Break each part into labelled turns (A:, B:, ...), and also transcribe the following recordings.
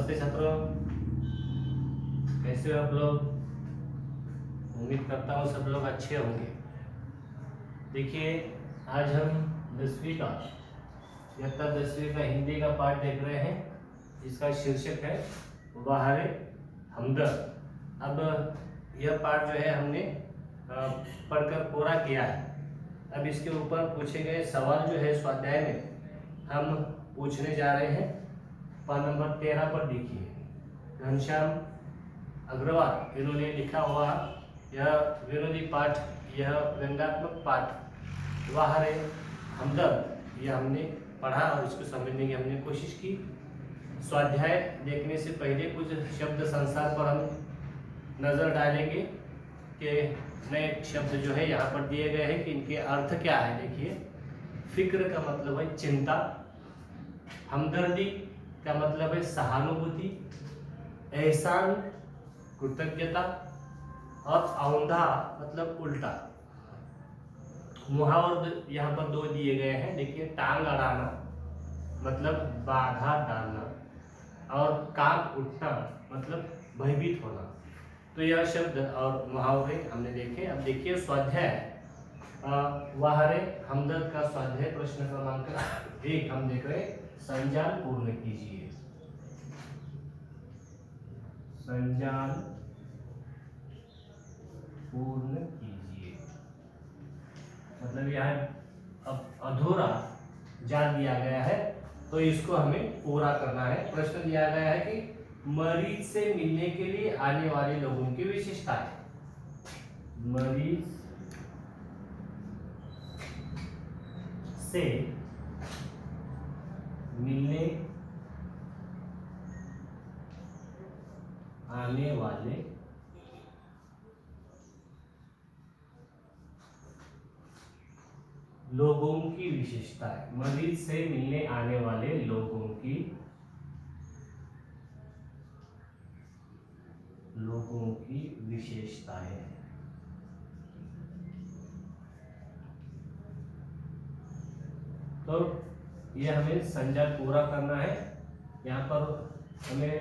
A: नमस्ते छात्रों, कैसे हो आप लोग। उम्मीद करता हूँ सब लोग अच्छे होंगे। देखिए, आज हम 10वीं का इयत्ता 10वीं का हिंदी का पाठ देख रहे हैं। इसका शीर्षक है बहारे हमदर्द। अब यह पाठ जो है हमने पढ़कर पूरा किया है। अब इसके ऊपर पूछे गए सवाल जो है स्वाध्याय में हम पूछने जा रहे हैं। पाठ नंबर 13 पर देखिए, घनश्याम अग्रवाल इन्होंने लिखा हुआ यह विरोधी पाठ, यह व्यंग्यात्मक पाठ बहारे हमदर्द, यह हमने पढ़ा और इसको समझने की हमने कोशिश की। स्वाध्याय देखने से पहले कुछ शब्द संसार पर हम नज़र डालेंगे कि नए शब्द जो है यहाँ पर दिए गए हैं कि इनके अर्थ क्या है। देखिए, फिक्र का मतलब है चिंता, हमदर्दी का मतलब है सहानुभूति, एहसान कृतज्ञता, और औंधा मतलब उल्टा। मुहावरे यहाँ पर दो दिए गए हैं। देखिए, टांग अड़ाना मतलब बाधा डालना, और कांप उठना मतलब भयभीत होना। तो यह शब्द और मुहावरे हमने देखे। अब देखिए स्वाध्याय बहारे हमदर्द का स्वाध्याय प्रश्न क्रमांक 1 हम देख रहे हैं। संजाल पूर्ण कीजिए। संजाल पूर्ण कीजिए मतलब यहाँ अब अधूरा जान दिया गया है, तो इसको हमें पूरा करना है। प्रश्न दिया गया है कि मरीज से मिलने के लिए आने वाले लोगों की विशेषताएं। मरीज से मिलने आने वाले लोगों की विशेषताएं। मरीज से मिलने आने वाले लोगों की विशेषताएं। तो ये हमें संजाल पूरा करना है। यहाँ पर हमें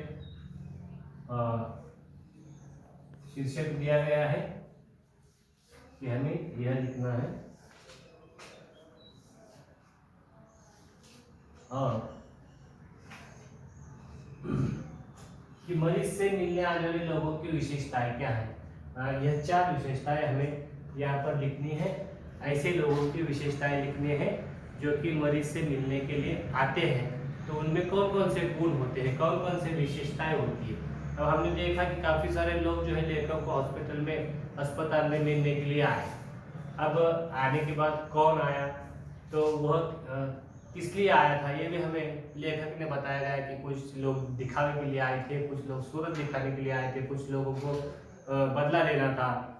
A: शीर्षक दिया गया है कि हमें यह लिखना है, और कि मरीज से मिलने आने वाले लोगों की विशेषताएं क्या है। यह 4 विशेषताएं हमें यहाँ पर लिखनी है। ऐसे लोगों की विशेषताएं लिखनी है जो कि मरीज से मिलने के लिए आते हैं। तो उनमें कौन कौन से गुण होते हैं, कौन कौन से विशेषताएं होती है। अब हमने देखा कि काफी सारे लोग जो है लेखक को हॉस्पिटल में, अस्पताल में मिलने के लिए आए। अब आने के बाद कौन आया, तो वह किस लिए आया था, ये भी हमें लेखक ने बताया गया कि कुछ लोग दिखावे के लिए आए थे, कुछ लोग सूरत दिखाने के लिए आए थे, कुछ लोगों को बदला लेना था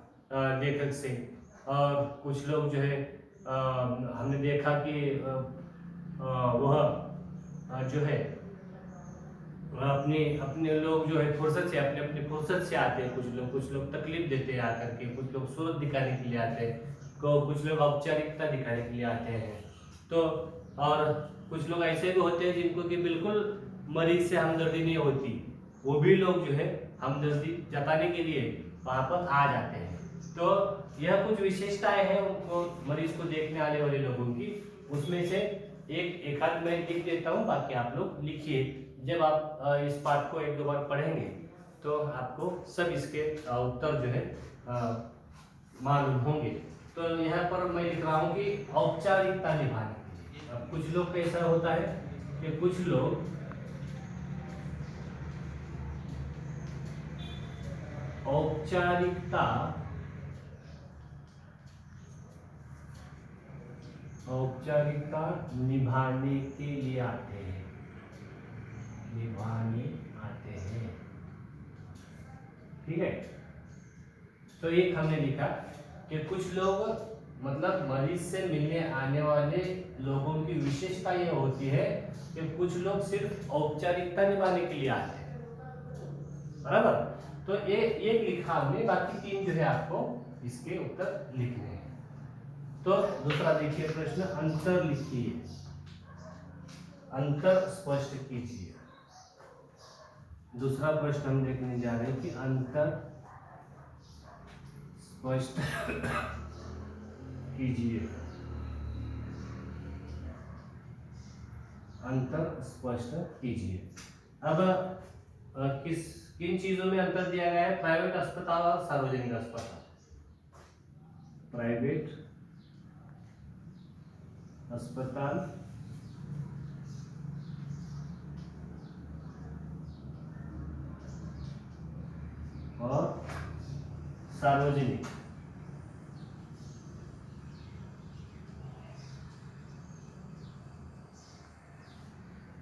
A: लेखक से, और कुछ लोग जो है हमने देखा कि वह जो है अपने अपने लोग जो है फुर्सत से, अपने अपनी फुर्सत से आते हैं। कुछ लोग तकलीफ देते हैं आकर के, कुछ लोग सूरत दिखाने के लिए आते हैं, कुछ लोग औपचारिकता दिखाने के लिए आते हैं। तो और कुछ लोग ऐसे भी होते हैं जिनको कि बिल्कुल मरीज से हमदर्दी नहीं होती, वो भी लोग जो है हमदर्दी जताने के लिए वहां पर आ जाते हैं। तो यह कुछ विशेषताएं हैं उनको मरीज को देखने आने वाले लोगों की। उसमें से एक आध मैं लिख देता हूँ, बाकी आप लोग लिखिए। जब आप इस पाठ को 1-2 बार पढ़ेंगे तो आपको सब इसके उत्तर जो है मालूम होंगे। तो यहाँ पर मैं लिख रहा हूँ कि औपचारिकता निभाने। अब कुछ लोग कैसा होता है कि कुछ लोग औपचारिकता निभाने के लिए आते हैं, ठीक है। तो एक हमने लिखा कि कुछ लोग मतलब मरीज से मिलने आने वाले लोगों की विशेषता यह होती है कि कुछ लोग सिर्फ औपचारिकता निभाने के लिए आते हैं, बराबर। तो एक लिखा हमने, बाकी 3 जो है आपको इसके उत्तर लिखने हैं। तो दूसरा देखिए प्रश्न, अंतर लिखिए, अंतर स्पष्ट कीजिए। दूसरा प्रश्न हम देखने जा रहे हैं कि अंतर स्पष्ट कीजिए। अंतर स्पष्ट कीजिए। अब किन चीजों में अंतर दिया गया है? प्राइवेट अस्पताल और सार्वजनिक अस्पताल। प्राइवेट अस्पताल और सार्वजनिक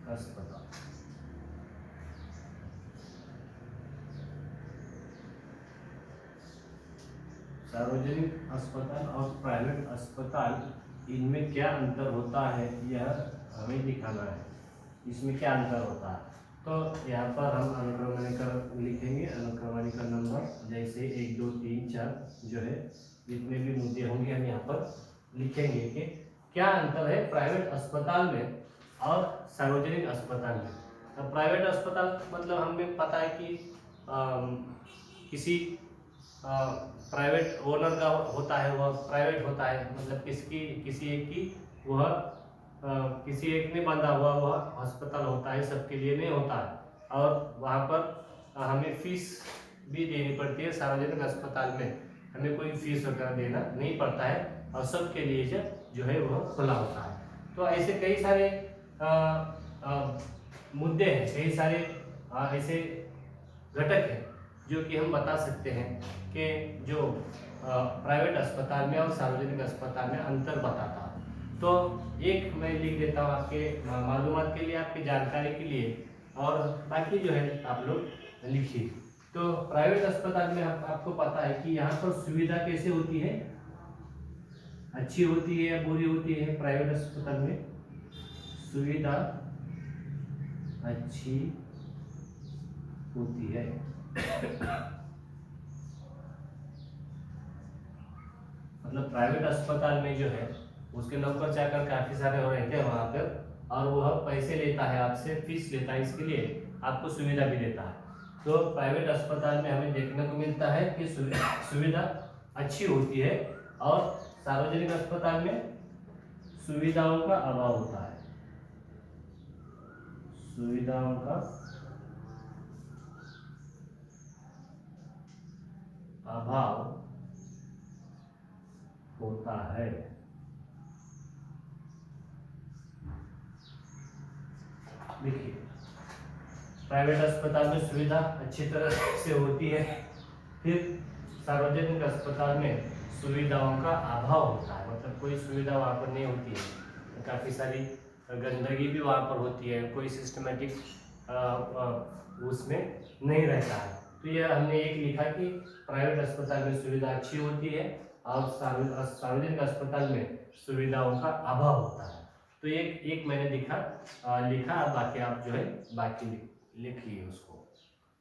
A: अस्पताल। सार्वजनिक अस्पताल और प्राइवेट अस्पताल, इनमें क्या अंतर होता है यह हमें दिखाना है। इसमें क्या अंतर होता है? तो यहाँ पर हम अनुक्रमणिका लिखेंगे। अनुक्रमणिका नंबर जैसे 1 2 3 4 जो है जितने भी मुद्दे होंगे हम यहाँ पर लिखेंगे कि क्या अंतर है प्राइवेट अस्पताल में और सार्वजनिक अस्पताल में। अब प्राइवेट अस्पताल मतलब हमें पता है कि किसी प्राइवेट ओनर का होता है, वह प्राइवेट होता है, मतलब किसी एक की वह किसी एक ने बांधा हुआ वह अस्पताल होता है, सबके लिए नहीं होता है। और वहाँ पर हमें फीस भी देनी पड़ती है। सार्वजनिक अस्पताल में हमें कोई फीस वगैरह देना नहीं पड़ता है और सबके लिए जो है वह खुला होता है। तो ऐसे कई सारे मुद्दे हैं, कई सारे ऐसे घटक हैं जो कि हम बता सकते हैं कि जो प्राइवेट अस्पताल में और सार्वजनिक अस्पताल में अंतर बताता है। तो एक मैं लिख देता हूँ आपके मालूमात के लिए, आपकी जानकारी के लिए, और बाकी जो है आप लोग लिखिए। तो प्राइवेट अस्पताल में आपको पता है कि यहाँ पर सुविधा कैसे होती है, अच्छी होती है या बुरी होती है? प्राइवेट अस्पताल में सुविधा अच्छी होती है। मतलब प्राइवेट अस्पताल में जो है उसके नौकर चाकर काफी सारे हो रहते हैं वहां पर, और वह पैसे लेता है आपसे, फीस लेता है, इसके लिए आपको सुविधा भी देता है। तो प्राइवेट अस्पताल में हमें देखने को मिलता है कि सुविधा अच्छी होती है, और सार्वजनिक अस्पताल में सुविधाओं का अभाव होता है। सुविधाओं का अभाव होता है। देखिए, प्राइवेट अस्पताल में सुविधा अच्छी तरह से होती है, फिर सार्वजनिक अस्पताल में सुविधाओं का अभाव होता है, मतलब कोई सुविधा वहाँ पर नहीं होती है, काफ़ी सारी गंदगी भी वहाँ पर होती है, कोई सिस्टमेटिक उसमें नहीं रहता है। तो यह हमने एक लिखा कि प्राइवेट अस्पताल में सुविधा अच्छी होती है और सार्वजनिक अस्पताल में सुविधाओं का अभाव होता है। तो एक मैंने लिखा, बाकी आप जो है बाकी लिखिए उसको।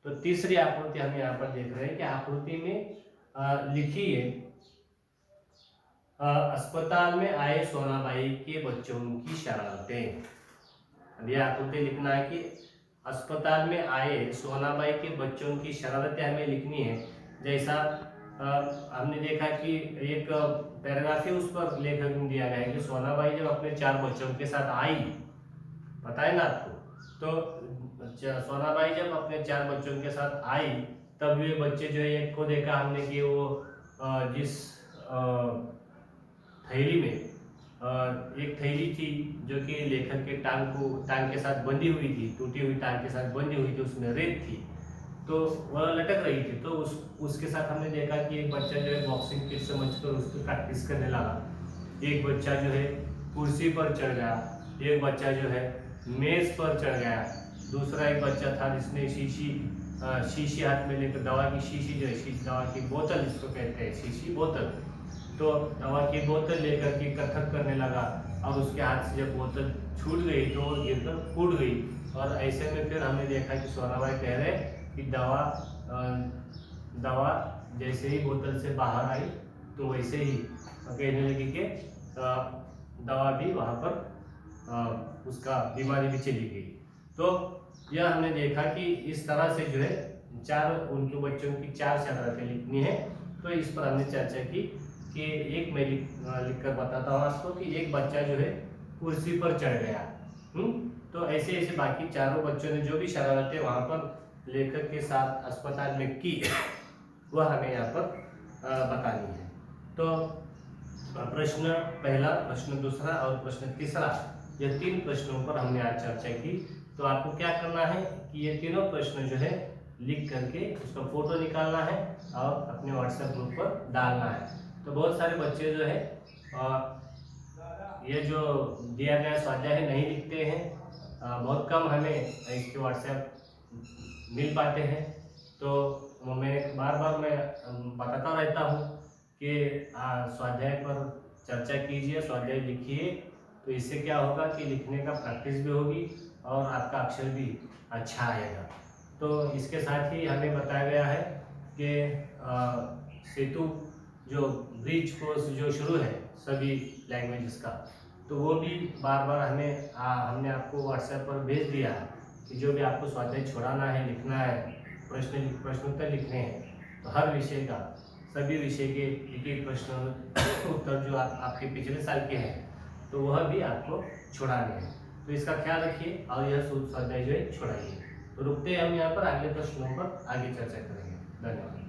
A: तो तीसरी आकृति हम यहाँ पर देख रहे हैं कि आकृति में लिखिए अस्पताल में आए सोनाबाई के बच्चों की शरारतें। अब यह आकृति लिखना है कि अस्पताल में आए सोनाबाई के बच्चों की शरारतें हमें लिखनी है। जैसा हमने देखा कि एक पैराग्राफ ही उस पर लेखक ने दिया गया है कि सोनाबाई जब अपने 4 बच्चों के साथ आई, पता है ना आपको, तो सोनाबाई जब अपने 4 बच्चों के साथ आई तब वे बच्चे जो है, एक को देखा हमने कि वो जिस थैली में एक थैली थी जो कि लेखक के टांग के साथ बंधी हुई थी, टूटी हुई टांग के साथ बंधी हुई थी, उसमें रेत थी, तो वह लटक रही थी। तो उसके साथ हमने देखा कि एक बच्चा जो है बॉक्सिंग किट समझकर उसको प्रैक्टिस करने लगा, एक बच्चा जो है कुर्सी पर चढ़ गया, एक बच्चा जो है मेज पर चढ़ गया, दूसरा एक बच्चा था जिसने शीशी हाथ में लेकर, दवा की शीशी जो है, दवा की बोतल जिसको कहते हैं, शीशी बोतल, तो दवा की बोतल लेकर के कथक करने लगा, और उसके हाथ से जब बोतल छूट गई तो वो गिरकर फूट गई। और ऐसे में फिर हमने देखा कि सोनाबाई कह रहे कि दवा जैसे ही बोतल से बाहर आई तो वैसे ही कहने लगी कि दवा भी वहाँ पर उसका बीमारी भी चली गई। तो यह हमने देखा कि इस तरह से जो है चार उनके बच्चों की 4 शरारतें लिखनी है। तो इस पर हमने चर्चा की कि एक मैं लिख कर बताता हूँ आपको कि एक बच्चा जो है कुर्सी पर चढ़ गया। तो ऐसे ऐसे बाकी चारों बच्चों ने जो भी शरारतें वहाँ पर लेखक के साथ अस्पताल में की वह हमें यहाँ पर बतानी है। तो प्रश्न पहला, प्रश्न दूसरा और प्रश्न तीसरा, ये 3 प्रश्नों पर हमने आज चर्चा की। तो आपको क्या करना है कि ये तीनों प्रश्न जो है लिख करके उसका फोटो निकालना है और अपने व्हाट्सएप ग्रुप पर डालना है। तो बहुत सारे बच्चे जो है ये जो दिया गया स्वाध्याय है नहीं लिखते हैं, बहुत कम हमें इसके व्हाट्सएप मिल पाते हैं। तो मैं बार बार मैं बताता रहता हूँ कि स्वाध्याय पर चर्चा कीजिए, स्वाध्याय लिखिए। तो इससे क्या होगा कि लिखने का प्रैक्टिस भी होगी और आपका अक्षर भी अच्छा आएगा। तो इसके साथ ही हमें बताया गया है कि सेतु जो ब्रिज कोर्स जो शुरू है सभी लैंग्वेजेस का, तो वो भी बार बार हमने आपको व्हाट्सएप पर भेज दिया है कि जो भी आपको स्वाध्याय छोड़ाना है, लिखना है, प्रश्नोत्तर लिखने हैं। तो हर विषय का, सभी विषय के एक प्रश्न उत्तर जो आपके पिछले साल के हैं तो वह भी आपको छोड़ाने हैं। तो इसका ख्याल रखिए और यह स्वाध्याय जो है छोड़ाइए। तो रुकते हैं हम यहाँ पर, अगले प्रश्नों पर आगे चर्चा करेंगे। धन्यवाद।